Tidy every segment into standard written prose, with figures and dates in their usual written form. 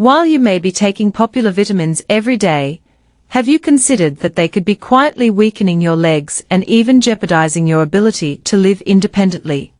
While you may be taking popular vitamins every day, have you considered that they could be quietly weakening your legs and even jeopardizing your ability to live independently?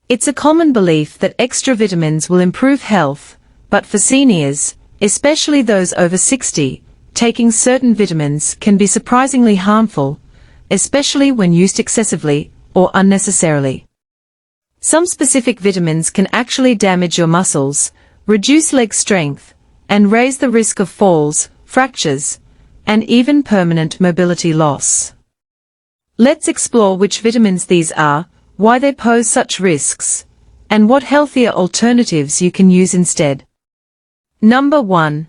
It's a common belief that extra vitamins will improve health, but for seniors, especially those over 60, taking certain vitamins can be surprisingly harmful, especially when used excessively or unnecessarily. Some specific vitamins can actually damage your muscles, reduce leg strength, and raise the risk of falls, fractures, and even permanent mobility loss. Let's explore which vitamins these are, why they pose such risks, and what healthier alternatives you can use instead. Number 1.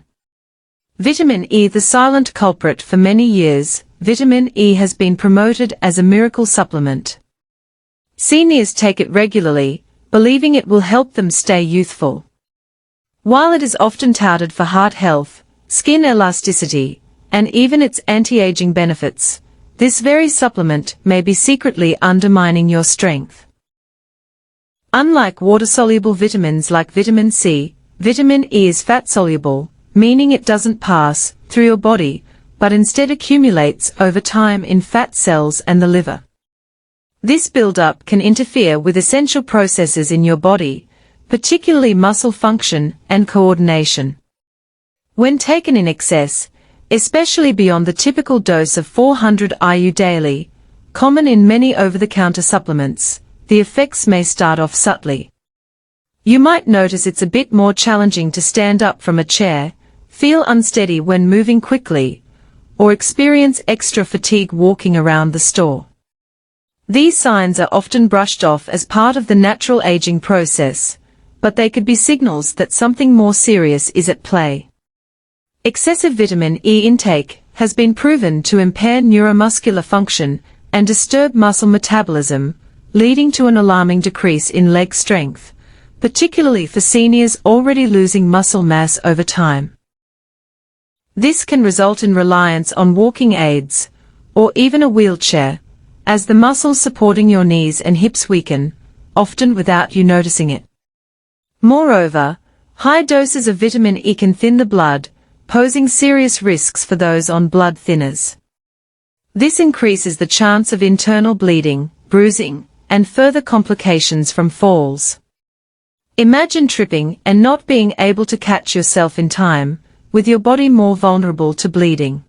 Vitamin E. The silent culprit. For many years, vitamin E has been promoted as a miracle supplement. Seniors take it regularly, believing it will help them stay youthful. While it is often touted for heart health, skin elasticity, and even its anti-aging benefits, this very supplement may be secretly undermining your strength. Unlike water-soluble vitamins like vitamin C, vitamin E is fat-soluble, meaning it doesn't pass through your body, but instead accumulates over time in fat cells and the liver. This buildup can interfere with essential processes in your body, particularly muscle function and coordination. When taken in excess, especially beyond the typical dose of 400 IU daily, common in many over-the-counter supplements, the effects may start off subtly. You might notice it's a bit more challenging to stand up from a chair, feel unsteady when moving quickly, or experience extra fatigue walking around the store. These signs are often brushed off as part of the natural aging process, but they could be signals that something more serious is at play. Excessive vitamin E intake has been proven to impair neuromuscular function and disturb muscle metabolism, leading to an alarming decrease in leg strength, particularly for seniors already losing muscle mass over time. This can result in reliance on walking aids, or even a wheelchair, as the muscles supporting your knees and hips weaken, often without you noticing it. Moreover, high doses of vitamin E can thin the blood, posing serious risks for those on blood thinners. This increases the chance of internal bleeding, bruising, and further complications from falls. Imagine tripping and not being able to catch yourself in time, with your body more vulnerable to bleeding.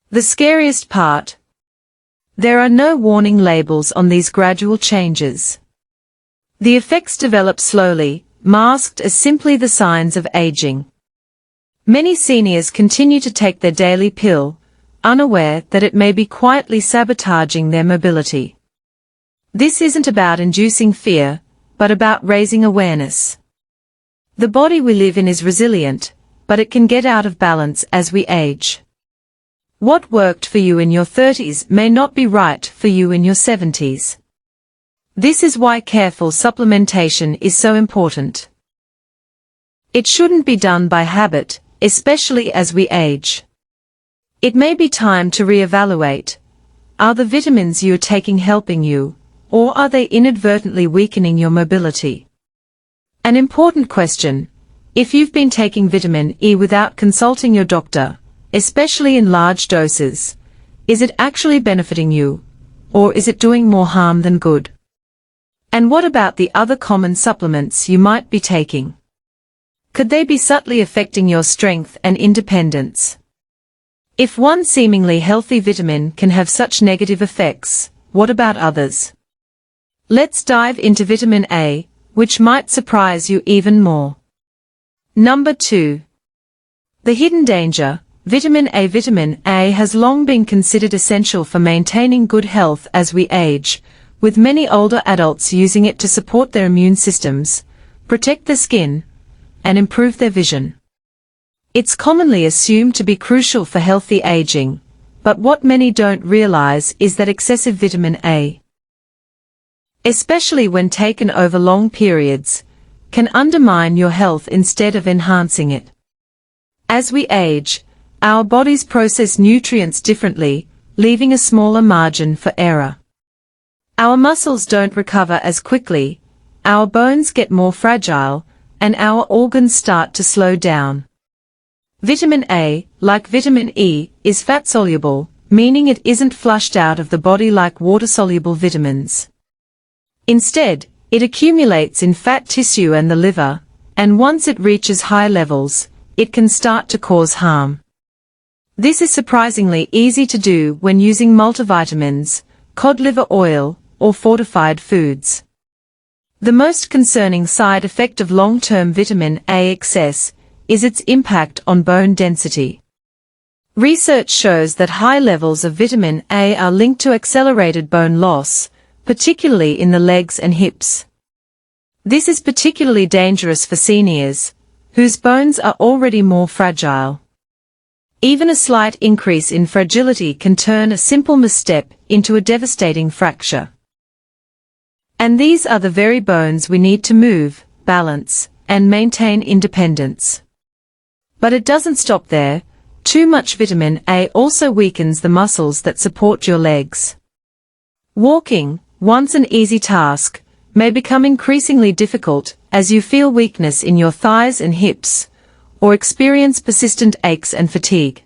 The scariest part? There are no warning labels on these gradual changes. The effects develop slowly, masked as simply the signs of aging. Many seniors continue to take their daily pill, unaware that it may be quietly sabotaging their mobility. This isn't about inducing fear, but about raising awareness. The body we live in is resilient, but it can get out of balance as we age. What worked for you in your 30s may not be right for you in your 70s. This is why careful supplementation is so important. It shouldn't be done by habit, especially as we age. It may be time to reevaluate. Are the vitamins you are taking helping you, or are they inadvertently weakening your mobility? An important question: if you've been taking vitamin E without consulting your doctor, especially in large doses, is it actually benefiting you, or is it doing more harm than good? And what about the other common supplements you might be taking? Could they be subtly affecting your strength and independence? If one seemingly healthy vitamin can have such negative effects, what about others? Let's dive into vitamin A, which might surprise you even more. Number 2. The hidden danger. Vitamin A. Vitamin A has long been considered essential for maintaining good health as we age, with many older adults using it to support their immune systems, protect their skin, and improve their vision. It's commonly assumed to be crucial for healthy aging, but what many don't realize is that excessive vitamin A, especially when taken over long periods, can undermine your health instead of enhancing it. As we age, our bodies process nutrients differently, leaving a smaller margin for error. Our muscles don't recover as quickly, our bones get more fragile, and our organs start to slow down. Vitamin A, like vitamin E, is fat-soluble, meaning it isn't flushed out of the body like water-soluble vitamins. Instead, it accumulates in fat tissue and the liver, and once it reaches high levels, it can start to cause harm. This is surprisingly easy to do when using multivitamins, cod liver oil, or fortified foods. The most concerning side effect of long-term vitamin A excess is its impact on bone density. Research shows that high levels of vitamin A are linked to accelerated bone loss, particularly in the legs and hips. This is particularly dangerous for seniors, whose bones are already more fragile. Even a slight increase in fragility can turn a simple misstep into a devastating fracture. And these are the very bones we need to move, balance, and maintain independence. But it doesn't stop there. Too much vitamin A also weakens the muscles that support your legs. Walking, once an easy task, may become increasingly difficult as you feel weakness in your thighs and hips, or experience persistent aches and fatigue.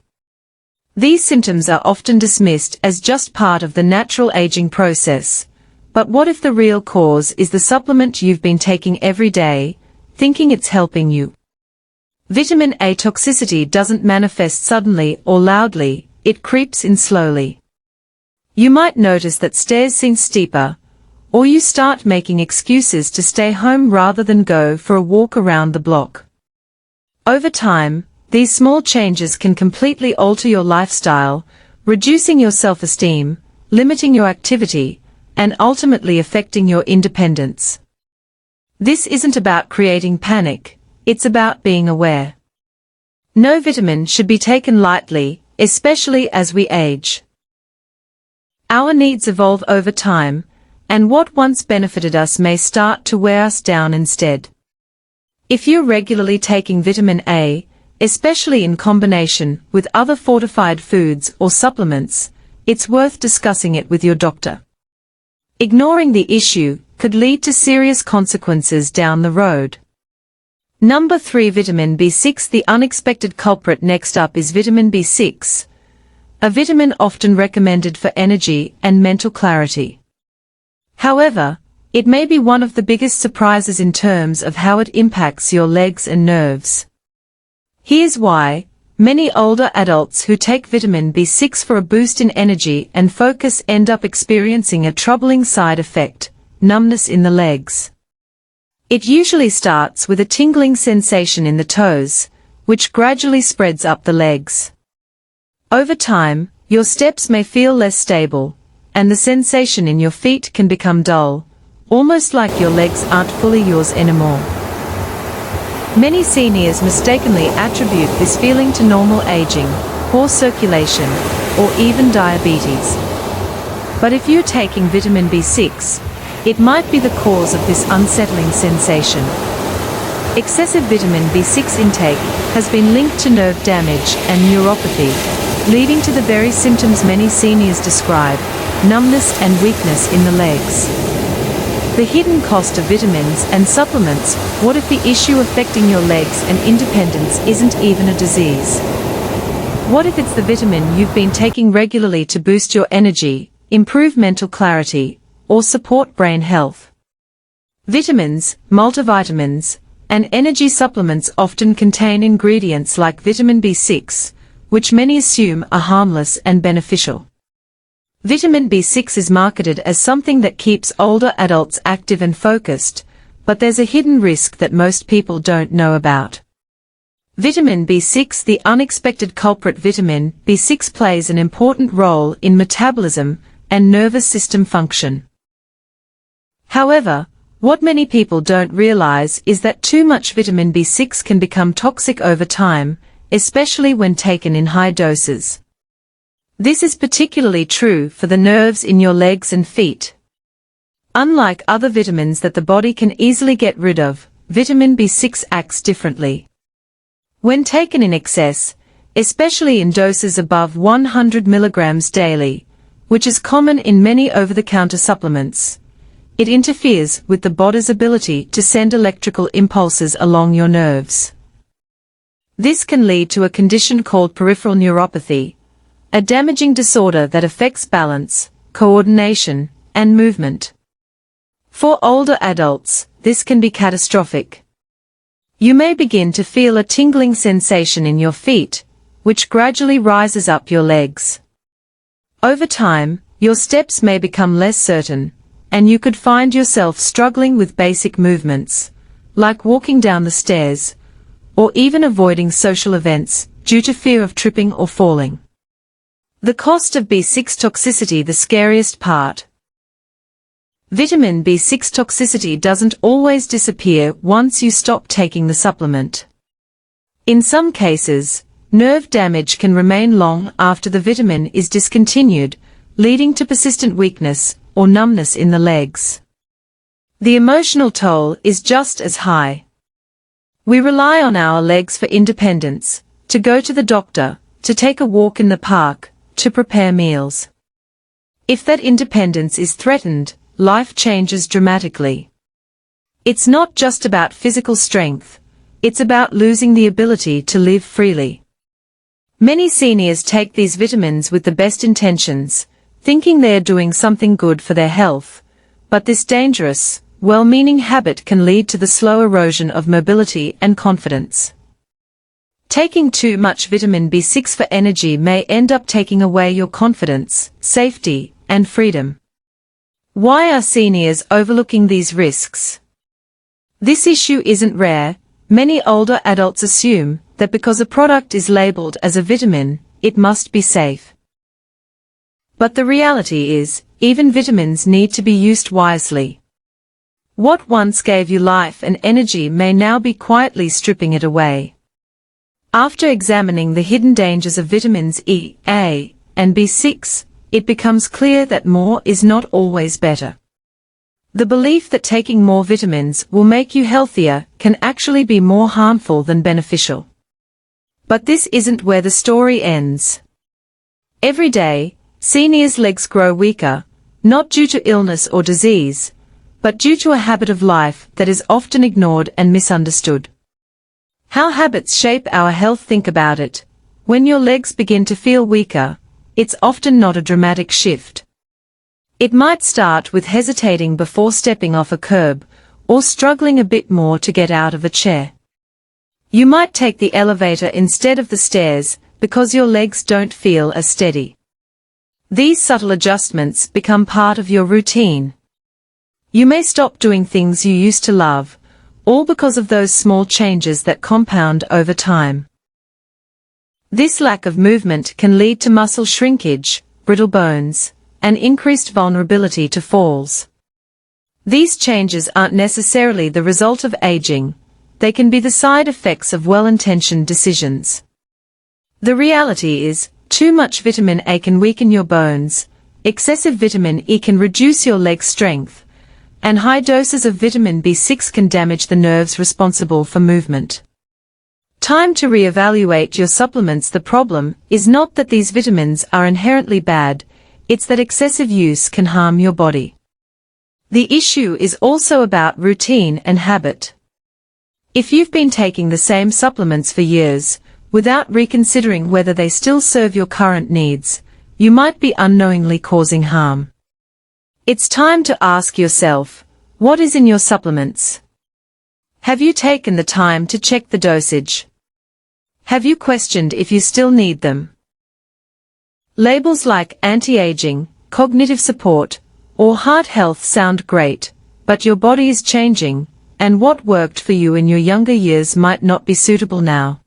These symptoms are often dismissed as just part of the natural aging process, but what if the real cause is the supplement you've been taking every day, thinking it's helping you? Vitamin A toxicity doesn't manifest suddenly or loudly, it creeps in slowly. You might notice that stairs seem steeper, or you start making excuses to stay home rather than go for a walk around the block. Over time, these small changes can completely alter your lifestyle, reducing your self-esteem, limiting your activity, and ultimately affecting your independence. This isn't about creating panic. It's about being aware. No vitamin should be taken lightly, especially as we age. Our needs evolve over time, and what once benefited us may start to wear us down instead. If you're regularly taking vitamin A, especially in combination with other fortified foods or supplements, it's worth discussing it with your doctor. Ignoring the issue could lead to serious consequences down the road. Number 3. Vitamin B6. The unexpected culprit. Next up is vitamin B6, a vitamin often recommended for energy and mental clarity. However, it may be one of the biggest surprises in terms of how it impacts your legs and nerves. Here's why. Many older adults who take vitamin B6 for a boost in energy and focus end up experiencing a troubling side effect: numbness in the legs. It usually starts with a tingling sensation in the toes, which gradually spreads up the legs. Over time, your steps may feel less stable, and the sensation in your feet can become dull, almost like your legs aren't fully yours anymore. Many seniors mistakenly attribute this feeling to normal aging, poor circulation, or even diabetes. But if you're taking vitamin B6, it might be the cause of this unsettling sensation. Excessive vitamin B6 intake has been linked to nerve damage and neuropathy, leading to the very symptoms many seniors describe: numbness and weakness in the legs. The hidden cost of vitamins and supplements. What if the issue affecting your legs and independence isn't even a disease? What if it's the vitamin you've been taking regularly to boost your energy, improve mental clarity, or support brain health? Vitamins, multivitamins, and energy supplements often contain ingredients like vitamin B6, which many assume are harmless and beneficial. Vitamin B6 is marketed as something that keeps older adults active and focused, but there's a hidden risk that most people don't know about. Vitamin B6, the unexpected culprit. Vitamin B6 plays an important role in metabolism and nervous system function. However, what many people don't realize is that too much vitamin B6 can become toxic over time, especially when taken in high doses. This is particularly true for the nerves in your legs and feet. Unlike other vitamins that the body can easily get rid of, vitamin B6 acts differently. When taken in excess, especially in doses above 100 mg daily, which is common in many over-the-counter supplements, it interferes with the body's ability to send electrical impulses along your nerves. This can lead to a condition called peripheral neuropathy, a damaging disorder that affects balance, coordination, and movement. For older adults, this can be catastrophic. You may begin to feel a tingling sensation in your feet, which gradually rises up your legs. Over time, your steps may become less certain, and you could find yourself struggling with basic movements, like walking down the stairs, or even avoiding social events due to fear of tripping or falling. The cost of B6 toxicity, the scariest part. Vitamin B6 toxicity doesn't always disappear once you stop taking the supplement. In some cases, nerve damage can remain long after the vitamin is discontinued, leading to persistent weakness or numbness in the legs. The emotional toll is just as high. We rely on our legs for independence, to go to the doctor, to take a walk in the park, to prepare meals. If that independence is threatened, life changes dramatically. It's not just about physical strength, it's about losing the ability to live freely. Many seniors take these vitamins with the best intentions, thinking they are doing something good for their health, but this dangerous, well-meaning habit can lead to the slow erosion of mobility and confidence. Taking too much vitamin B6 for energy may end up taking away your confidence, safety, and freedom. Why are seniors overlooking these risks? This issue isn't rare. Many older adults assume that because a product is labeled as a vitamin, it must be safe. But the reality is, even vitamins need to be used wisely. What once gave you life and energy may now be quietly stripping it away. After examining the hidden dangers of vitamins E, A, and B6, it becomes clear that more is not always better. The belief that taking more vitamins will make you healthier can actually be more harmful than beneficial. But this isn't where the story ends. Every day, seniors' legs grow weaker, not due to illness or disease, but due to a habit of life that is often ignored and misunderstood. How habits shape our health. Think about it. When your legs begin to feel weaker, it's often not a dramatic shift. It might start with hesitating before stepping off a curb, or struggling a bit more to get out of a chair. You might take the elevator instead of the stairs, because your legs don't feel as steady. These subtle adjustments become part of your routine. You may stop doing things you used to love, all because of those small changes that compound over time. This lack of movement can lead to muscle shrinkage, brittle bones, and increased vulnerability to falls. These changes aren't necessarily the result of aging, they can be the side effects of well-intentioned decisions. The reality is, too much vitamin A can weaken your bones, excessive vitamin E can reduce your leg strength, and high doses of vitamin B6 can damage the nerves responsible for movement. Time to reevaluate your supplements. The problem is not that these vitamins are inherently bad, it's that excessive use can harm your body. The issue is also about routine and habit. If you've been taking the same supplements for years, without reconsidering whether they still serve your current needs, you might be unknowingly causing harm. It's time to ask yourself, what is in your supplements? Have you taken the time to check the dosage? Have you questioned if you still need them? Labels like anti-aging, cognitive support, or heart health sound great, but your body is changing, and what worked for you in your younger years might not be suitable now.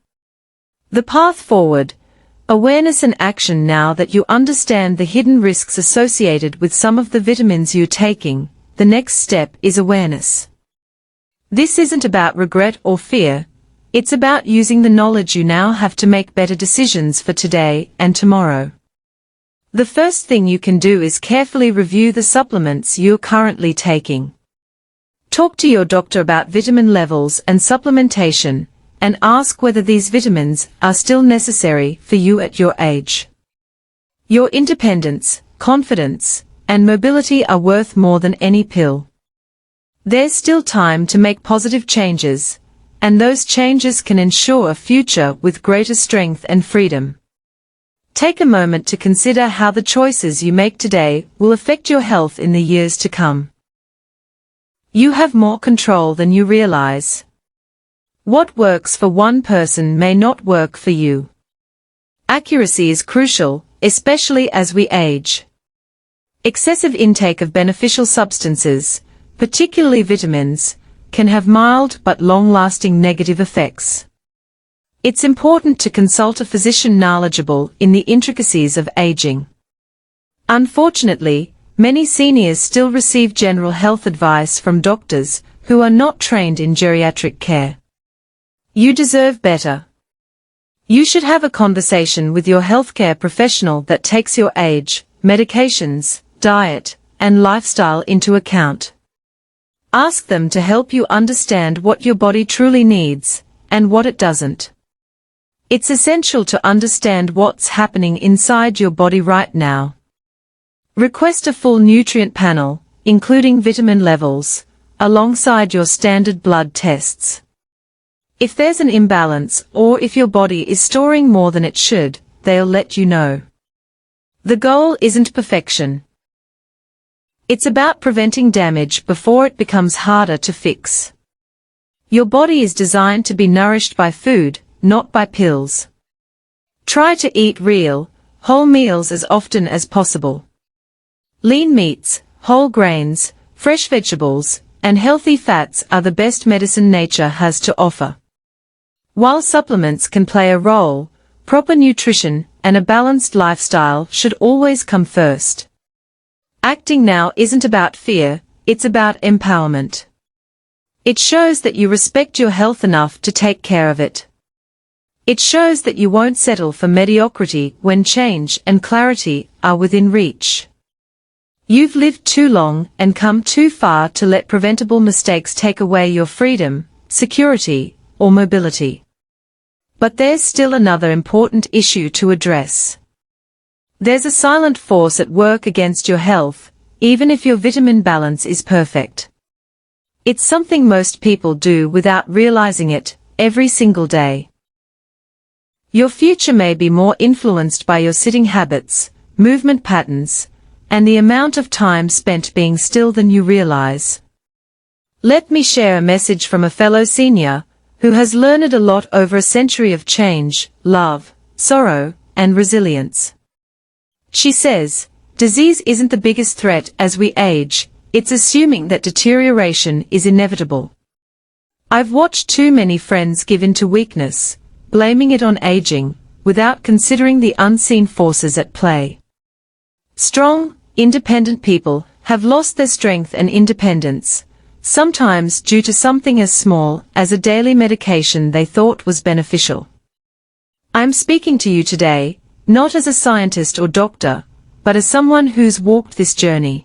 The path forward: awareness and action. Now that you understand the hidden risks associated with some of the vitamins you're taking, the next step is awareness. This isn't about regret or fear, it's about using the knowledge you now have to make better decisions for today and tomorrow. The first thing you can do is carefully review the supplements you're currently taking. Talk to your doctor about vitamin levels and supplementation, and ask whether these vitamins are still necessary for you at your age. Your independence, confidence, and mobility are worth more than any pill. There's still time to make positive changes, and those changes can ensure a future with greater strength and freedom. Take a moment to consider how the choices you make today will affect your health in the years to come. You have more control than you realize. What works for one person may not work for you. Accuracy is crucial, especially as we age. Excessive intake of beneficial substances, particularly vitamins, can have mild but long-lasting negative effects. It's important to consult a physician knowledgeable in the intricacies of aging. Unfortunately, many seniors still receive general health advice from doctors who are not trained in geriatric care. You deserve better. You should have a conversation with your healthcare professional that takes your age, medications, diet, and lifestyle into account. Ask them to help you understand what your body truly needs, and what it doesn't. It's essential to understand what's happening inside your body right now. Request a full nutrient panel, including vitamin levels, alongside your standard blood tests. If there's an imbalance, or if your body is storing more than it should, they'll let you know. The goal isn't perfection. It's about preventing damage before it becomes harder to fix. Your body is designed to be nourished by food, not by pills. Try to eat real, whole meals as often as possible. Lean meats, whole grains, fresh vegetables, and healthy fats are the best medicine nature has to offer. While supplements can play a role, proper nutrition and a balanced lifestyle should always come first. Acting now isn't about fear, it's about empowerment. It shows that you respect your health enough to take care of it. It shows that you won't settle for mediocrity when change and clarity are within reach. You've lived too long and come too far to let preventable mistakes take away your freedom, security, or mobility. But there's still another important issue to address. There's a silent force at work against your health, even if your vitamin balance is perfect. It's something most people do without realizing it, every single day. Your future may be more influenced by your sitting habits, movement patterns, and the amount of time spent being still than you realize. Let me share a message from a fellow senior, who has learned a lot over a century of change, love, sorrow, and resilience. She says, disease isn't the biggest threat as we age, it's assuming that deterioration is inevitable. I've watched too many friends give in to weakness, blaming it on aging, without considering the unseen forces at play. Strong, independent people have lost their strength and independence, sometimes due to something as small as a daily medication they thought was beneficial. I'm speaking to you today, not as a scientist or doctor, but as someone who's walked this journey.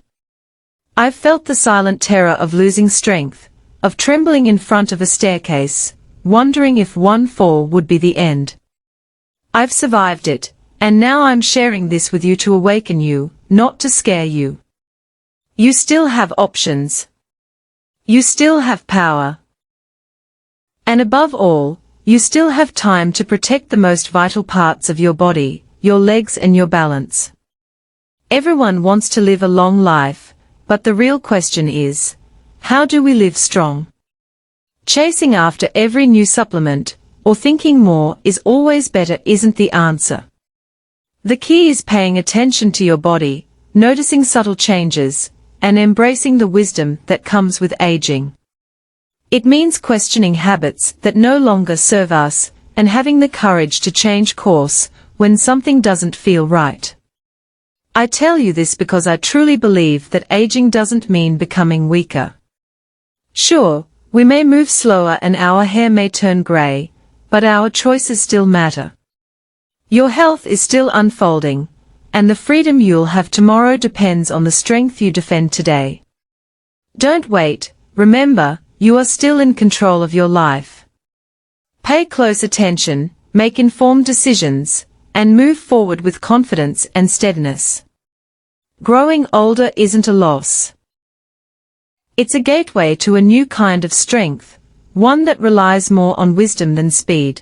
I've felt the silent terror of losing strength, of trembling in front of a staircase, wondering if one fall would be the end. I've survived it, and now I'm sharing this with you to awaken you, not to scare you. You still have options. You still have power. And above all, you still have time to protect the most vital parts of your body, your legs and your balance. Everyone wants to live a long life, but the real question is, how do we live strong? Chasing after every new supplement, or thinking more is always better isn't the answer. The key is paying attention to your body, noticing subtle changes, and embracing the wisdom that comes with aging. It means questioning habits that no longer serve us, and having the courage to change course when something doesn't feel right. I tell you this because I truly believe that aging doesn't mean becoming weaker. Sure, we may move slower and our hair may turn gray, but our choices still matter. Your health is still unfolding, and the freedom you'll have tomorrow depends on the strength you defend today. Don't wait, remember, you are still in control of your life. Pay close attention, make informed decisions, and move forward with confidence and steadiness. Growing older isn't a loss. It's a gateway to a new kind of strength, one that relies more on wisdom than speed.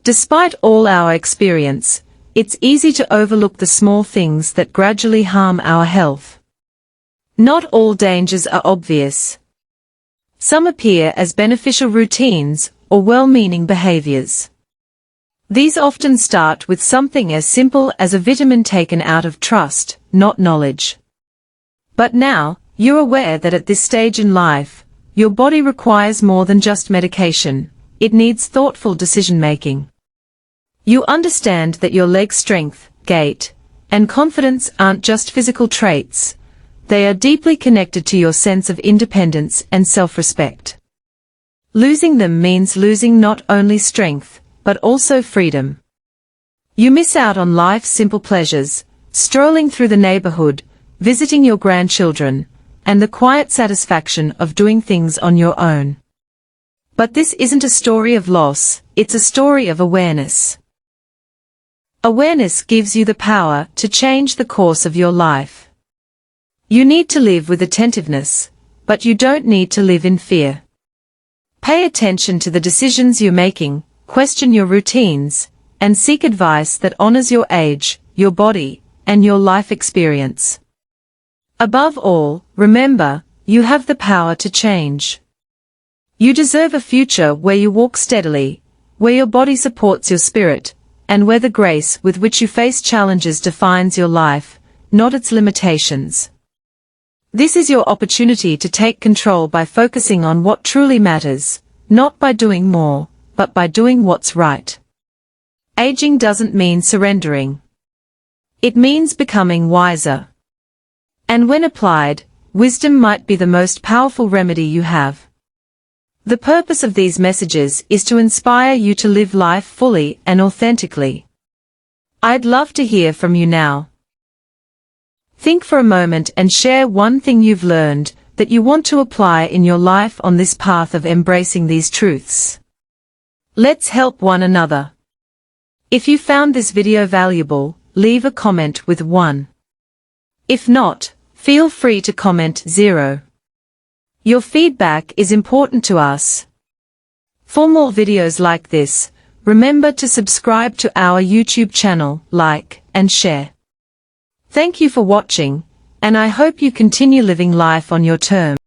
Despite all our experience, it's easy to overlook the small things that gradually harm our health. Not all dangers are obvious. Some appear as beneficial routines or well-meaning behaviors. These often start with something as simple as a vitamin taken out of trust, not knowledge. But now, you're aware that at this stage in life, your body requires more than just medication. It needs thoughtful decision-making. You understand that your leg strength, gait, and confidence aren't just physical traits. They are deeply connected to your sense of independence and self-respect. Losing them means losing not only strength, but also freedom. You miss out on life's simple pleasures, strolling through the neighborhood, visiting your grandchildren, and the quiet satisfaction of doing things on your own. But this isn't a story of loss, it's a story of awareness. Awareness gives you the power to change the course of your life. You need to live with attentiveness, but you don't need to live in fear. Pay attention to the decisions you're making, question your routines, and seek advice that honors your age, your body, and your life experience. Above all, remember, you have the power to change. You deserve a future where you walk steadily, where your body supports your spirit, and where the grace with which you face challenges defines your life, not its limitations. This is your opportunity to take control by focusing on what truly matters, not by doing more, but by doing what's right. Aging doesn't mean surrendering. It means becoming wiser. And when applied, wisdom might be the most powerful remedy you have. The purpose of these messages is to inspire you to live life fully and authentically. I'd love to hear from you now. Think for a moment and share one thing you've learned that you want to apply in your life on this path of embracing these truths. Let's help one another. If you found this video valuable, leave a comment with 1. If not, feel free to comment 0. Your feedback is important to us. For more videos like this, remember to subscribe to our YouTube channel, like, and share. Thank you for watching, and I hope you continue living life on your terms.